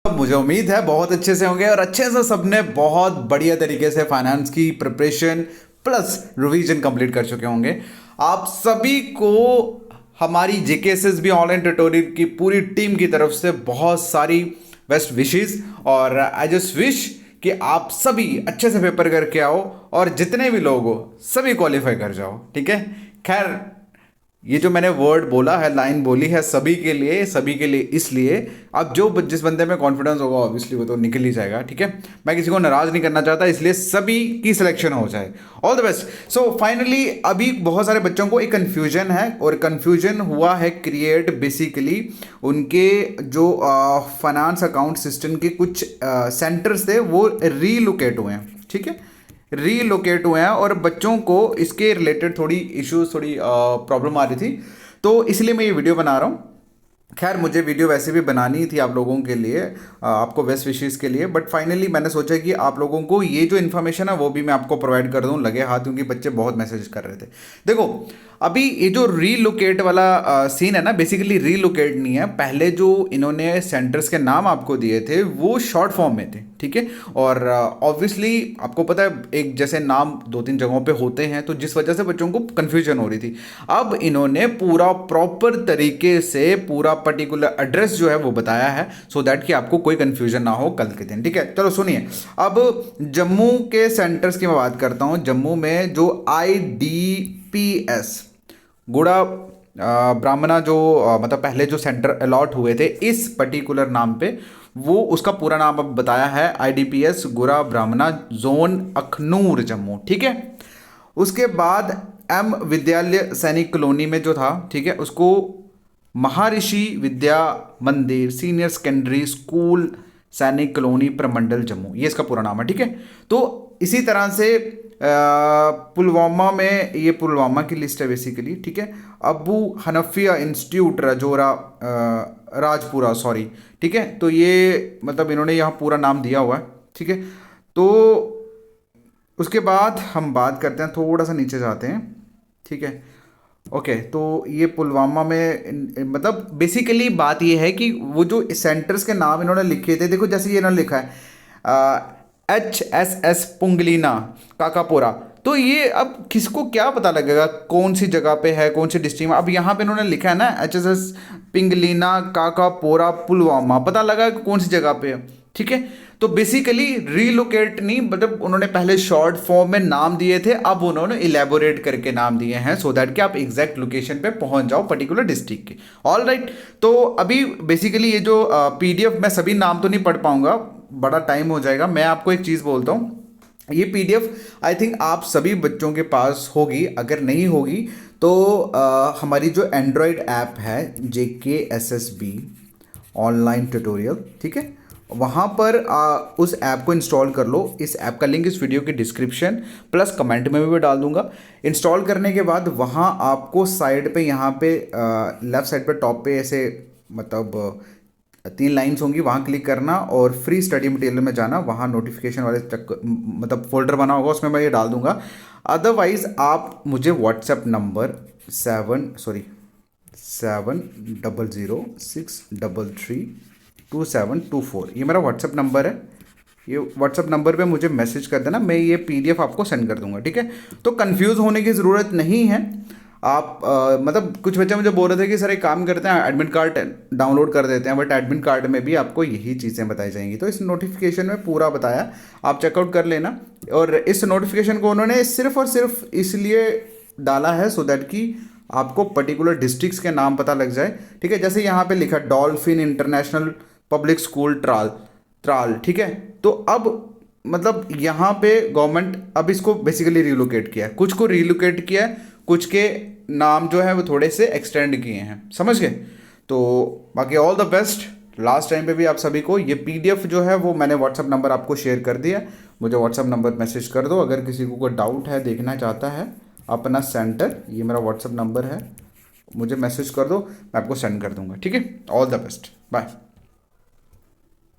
मुझे उम्मीद है बहुत अच्छे से होंगे और अच्छे से सबने बहुत बढ़िया तरीके से फाइनेंस की प्रिपरेशन प्लस रिवीजन कंप्लीट कर चुके होंगे। आप सभी को हमारी जेकेएसएस भी ऑनलाइन ट्यूटोरियल की पूरी टीम की तरफ से बहुत सारी बेस्ट विशेस और आई जस्ट विश कि आप सभी अच्छे से पेपर करके आओ और जितने भी लोग हो सभी क्वालिफाई कर जाओ। ठीक है। खैर, ये जो मैंने वर्ड बोला है, लाइन बोली है, सभी के लिए इसलिए अब जो जिस बंदे में कॉन्फिडेंस होगा ऑब्वियसली वो तो निकल ही जाएगा। ठीक है। मैं किसी को नाराज नहीं करना चाहता, इसलिए सभी की सिलेक्शन हो जाए। All the best. So finally अभी बहुत सारे बच्चों को एक कन्फ्यूजन है और कन्फ्यूजन हुआ है क्रिएट बेसिकली उनके जो फाइनेंस अकाउंट सिस्टम के कुछ सेंटर्स थे वो रीलोकेट हुए हैं। ठीक है, रीलोकेट हुए हैं और बच्चों को इसके रिलेटेड थोड़ी इश्यूज, थोड़ी प्रॉब्लम आ रही थी, तो इसलिए मैं ये वीडियो बना रहा हूँ। खैर, मुझे वीडियो वैसे भी बनानी थी आप लोगों के लिए, आपको बेस्ट विशेस के लिए, बट फाइनली मैंने सोचा कि आप लोगों को ये जो इन्फॉर्मेशन है वो भी मैं आपको प्रोवाइड कर दूं लगे हाथ, क्योंकि बच्चे बहुत मैसेज कर रहे थे। देखो, अभी ये जो रीलोकेट वाला सीन है ना, बेसिकली रीलोकेट नहीं है। पहले जो इन्होंने सेंटर्स के नाम आपको दिए थे वो शॉर्ट फॉर्म में थे। ठीक है। और ऑब्वियसली आपको पता है एक जैसे नाम दो तीन जगहों पे होते हैं, तो जिस वजह से बच्चों को कन्फ्यूजन हो रही थी। अब इन्होंने पूरा प्रॉपर तरीके से पूरा पर्टिकुलर एड्रेस जो है वो बताया है, सो दैट कि आपको कोई कन्फ्यूजन ना हो कल के दिन। ठीक है, चलो सुनिए। अब जम्मू के सेंटर्स की मैं बात करता हूँ। जम्मू में जो IDPS गुड़ा ब्राह्मणा जो मतलब पहले जो सेंटर अलॉट हुए थे इस पर्टिकुलर नाम पे, वो उसका पूरा नाम अब बताया है IDPS गुरा ब्राह्मणा जोन अखनूर जम्मू। ठीक है। उसके बाद M विद्यालय सैनिक कॉलोनी में जो था, ठीक है, उसको महर्षि विद्या मंदिर सीनियर सेकेंडरी स्कूल सैनिक कॉलोनी प्रमंडल जम्मू, ये इसका पूरा नाम है। ठीक है। तो इसी तरह से पुलवामा में, ये पुलवामा की लिस्ट है बेसिकली। ठीक है। Abu Hanafiya institute Rajaura Rajpura, sorry. ठीक है। तो ये मतलब इन्होंने यहाँ पूरा नाम दिया हुआ है। ठीक है। तो उसके बाद हम बात करते हैं, थोड़ा सा नीचे जाते हैं। ठीक है। ओके, तो ये पुलवामा में मतलब बेसिकली बात ये है कि वो जो सेंटर्स के नाम इन्होंने लिखे थे, देखो जैसे ये इन्होंने लिखा है HSS पुंगलीना काकापोरा, तो ये अब किसको क्या पता लगेगा कौन सी जगह पे है, कौन सी डिस्ट्रिक्ट में। अब यहाँ पे इन्होंने लिखा है ना HSS पिंगलीना काकापोरा पुलवामा, पता लगा कि कौन सी जगह पे है। ठीक है। तो बेसिकली रीलोकेट नहीं, मतलब उन्होंने पहले शॉर्ट फॉर्म में नाम दिए थे, अब उन्होंने इलेबोरेट करके नाम दिए हैं, सो दैट कि आप एग्जैक्ट लोकेशन पे पहुंच जाओ पर्टिकुलर डिस्ट्रिक्ट के। All right. तो अभी बेसिकली ये जो PDF, मैं सभी नाम तो नहीं पढ़ पाऊंगा, बड़ा टाइम हो जाएगा। मैं आपको एक चीज़ बोलता हूँ, ये PDF आई थिंक आप सभी बच्चों के पास होगी। अगर नहीं होगी तो हमारी जो एंड्रॉयड ऐप है JKSSB ऑनलाइन ट्यूटोरियल, ठीक है, वहाँ पर उस ऐप को इंस्टॉल कर लो। इस ऐप का लिंक इस वीडियो के डिस्क्रिप्शन प्लस कमेंट में भी डाल दूंगा। इंस्टॉल करने के बाद वहाँ आपको साइड पे, यहाँ पे लेफ्ट साइड पे टॉप पे ऐसे मतलब 3 लाइन्स होंगी, वहाँ क्लिक करना और फ्री स्टडी मटेरियल में जाना। वहाँ नोटिफिकेशन वाले मतलब फोल्डर बना होगा, उसमें मैं ये डाल दूंगा। अदरवाइज़ आप मुझे व्हाट्सएप नंबर 700633224, ये मेरा व्हाट्सएप नंबर है। ये व्हाट्सएप नंबर पे मुझे मैसेज कर देना, मैं ये PDF आपको सेंड कर दूंगा। ठीक है। तो कंफ्यूज होने की ज़रूरत नहीं है। आप मतलब कुछ बच्चे मुझे बोल रहे थे कि सर एक काम करते हैं एडमिट कार्ड डाउनलोड कर देते हैं, बट एडमिट कार्ड में भी आपको यही चीज़ें बताई जाएंगी। तो इस नोटिफिकेशन में पूरा बताया, आप चेकआउट कर लेना। और इस नोटिफिकेशन को उन्होंने सिर्फ और सिर्फ इसलिए डाला है सो दैट कि आपको पर्टिकुलर डिस्ट्रिक्ट्स के नाम पता लग जाए। ठीक है। जैसे यहाँ पे लिखा dolphin international public school Tral. ठीक है। तो अब मतलब यहाँ पे गवर्नमेंट अब इसको बेसिकली रिलोकेट किया है, कुछ को रिलोकेट किया है, कुछ के नाम जो है वो थोड़े से एक्सटेंड किए हैं, समझ गए। तो बाकी all the best. Last time पे भी आप सभी को ये PDF जो है वो मैंने व्हाट्सअप नंबर आपको शेयर कर दिया, मुझे व्हाट्सअप नंबर मैसेज कर दो। अगर किसी को कोई डाउट है, देखना चाहता है अपना सेंटर, ये मेरा व्हाट्सअप नंबर है, मुझे मैसेज कर दो, मैं आपको सेंड कर दूंगा। ठीक है। All the best, bye.